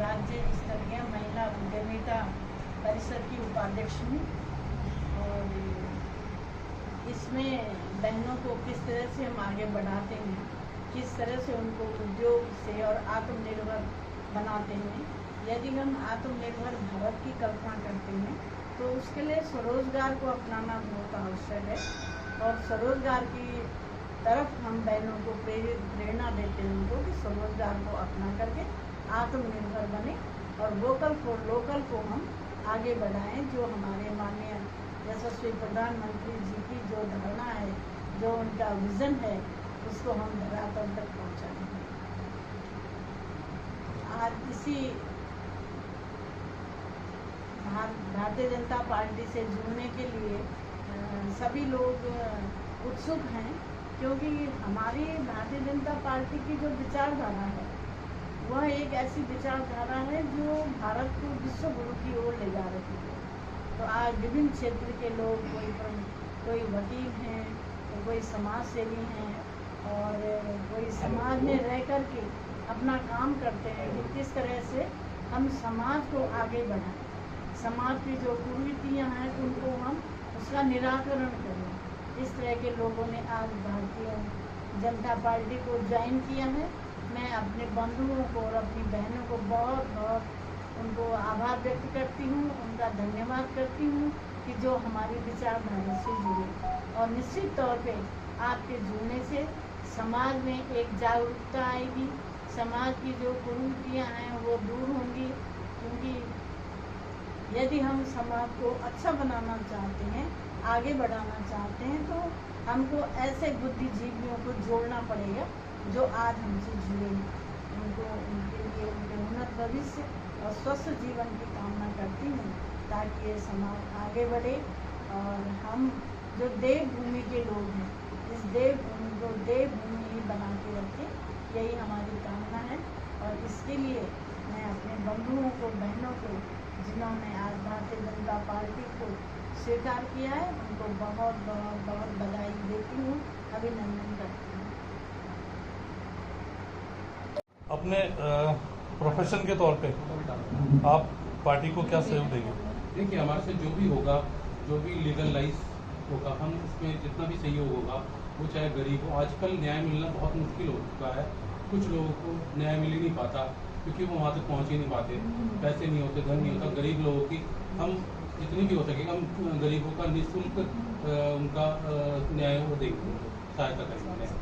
राज्य स्तरीय महिला उद्यमिता परिषद की उपाध्यक्ष हूँ और इसमें बहनों को किस तरह से हम आगे बढ़ाते हैं, किस तरह से उनको उद्योग से और आत्मनिर्भर बनाते हैं। यदि हम आत्मनिर्भर भारत की कल्पना करते हैं तो उसके लिए स्वरोजगार को अपनाना बहुत आवश्यक है और स्वरोजगार की तरफ हम बहनों को प्रेरणा देते हैं उनको कि स्वरोजगार को अपना करके आत्मनिर्भर बने और वोकल फॉर लोकल को हम आगे बढ़ाएं। जो हमारे माननीय यशस्वी प्रधानमंत्री जी की जो धारणा है, जो उनका विज़न है, उसको हम धरातल तक पहुँचाएं। आज इसी भारतीय जनता पार्टी से जुड़ने के लिए सभी लोग उत्सुक हैं, क्योंकि हमारी भारतीय जनता पार्टी की जो विचारधारा है वह एक ऐसी विचारधारा है जो भारत को विश्व गुरु की ओर ले जा रही है। तो आज विभिन्न क्षेत्र के लोग, कोई वकील हैं, तो कोई समाज सेवी हैं और कोई समाज में रह कर के अपना काम करते हैं कि किस तरह से हम समाज को आगे बढ़ाएं, समाज की जो कुरीतियाँ हैं उनको हम उसका निराकरण करें। इस तरह के लोगों ने आज भारतीय जनता पार्टी को ज्वाइन किया है। मैं अपने बंधुओं को और अपनी बहनों को बहुत बहुत उनको आभार व्यक्त करती हूँ, उनका धन्यवाद करती हूँ कि जो हमारी विचारधारा से जुड़े। और निश्चित तौर पे आपके जुड़ने से समाज में एक जागरूकता आएगी, समाज की जो कुरीतियाँ हैं वो दूर होंगी, क्योंकि यदि हम समाज को अच्छा बनाना चाहते हैं, आगे बढ़ाना चाहते हैं, तो हमको ऐसे बुद्धिजीवियों को जोड़ना पड़ेगा जो आज हमसे जुड़े हैं। उनको उनके लिए उनके उन्नत भविष्य और स्वस्थ जीवन की कामना करती हूँ, ताकि ये समाज आगे बढ़े और हम जो देवभूमि के लोग हैं, इस देवभूमि को देवभूमि ही बना के रखें, यही हमारी कामना है। और इसके लिए मैं अपने बंधुओं को, बहनों को, जिन्होंने आज भारतीय जनता पार्टी को स्वीकार किया है, उनको बहुत बहुत बहुत बधाई देती हूँ, अभिनंदन करती हूँ। अपने प्रोफेशन के तौर पे आप पार्टी को क्या सहयोग देंगे? देखिए, हमारे से जो भी होगा, जो भी लीगलाइज होगा, हम उसमें जितना भी सहयोग होगा, वो चाहे गरीब हो। आजकल न्याय मिलना बहुत मुश्किल हो चुका है। कुछ लोगों को न्याय मिल ही नहीं पाता क्योंकि वो वहाँ तक पहुँच ही नहीं पाते, पैसे नहीं होते, धन नहीं होता। गरीब लोगों की हम जितनी भी हो सकेगा हम गरीबों का निःशुल्क उनका न्याय वो देंगे, सहायता करेंगे।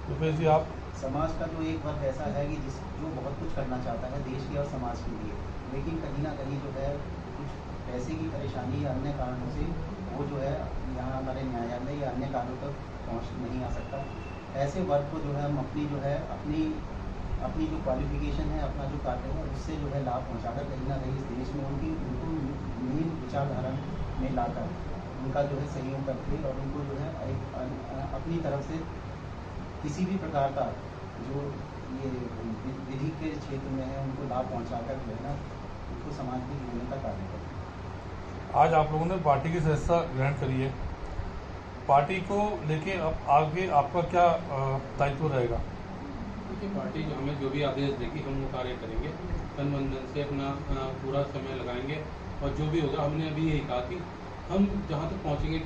रुपेश जी, आप? समाज का जो एक वर्ग ऐसा है कि जो बहुत कुछ करना चाहता है देश के और समाज के लिए, लेकिन कहीं ना कहीं जो है कुछ पैसे की परेशानी या अन्य कारणों से वो जो है यहाँ हमारे न्यायालय या अन्य कार्यों तक पहुँच नहीं आ सकता। ऐसे वर्ग को जो है हम अपनी जो क्वालिफिकेशन है, अपना जो कार्य है, उससे जो है लाभ पहुँचाकर कहीं ना कहीं इस देश में उनको मेन विचारधारा में लाकर उनका जो है सहयोग करके और उनको जो है अपनी तरफ से किसी भी प्रकार का जो ये विधि के क्षेत्र में है उनको लाभ पहुंचाकर जो है ना उनको समाज में जोड़ने का कार्य करें। आज आप लोगों ने पार्टी की सदस्यता ग्रहण करी है, पार्टी को लेके अब आगे आपका क्या दायित्व रहेगा? देखिए, पार्टी हमें जो भी आदेश देगी हम वो कार्य करेंगे, तन मन धन से अपना पूरा समय लगाएंगे और जो भी होगा, हमने अभी यही कहा कि हम जहाँ तक पहुँचेंगे,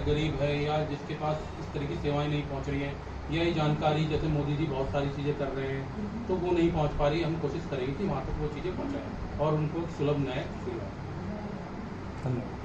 गरीब है या जिसके पास इस तरह की सेवाएं नहीं पहुँच रही हैं, या ये जानकारी जैसे मोदी जी बहुत सारी चीज़ें कर रहे हैं तो वो नहीं पहुँच पा रही, हम कोशिश करेंगे कि वहाँ तक वो चीज़ें पहुँचाएँ और उनको सुलभ न्याय दिलाएं। धन्यवाद।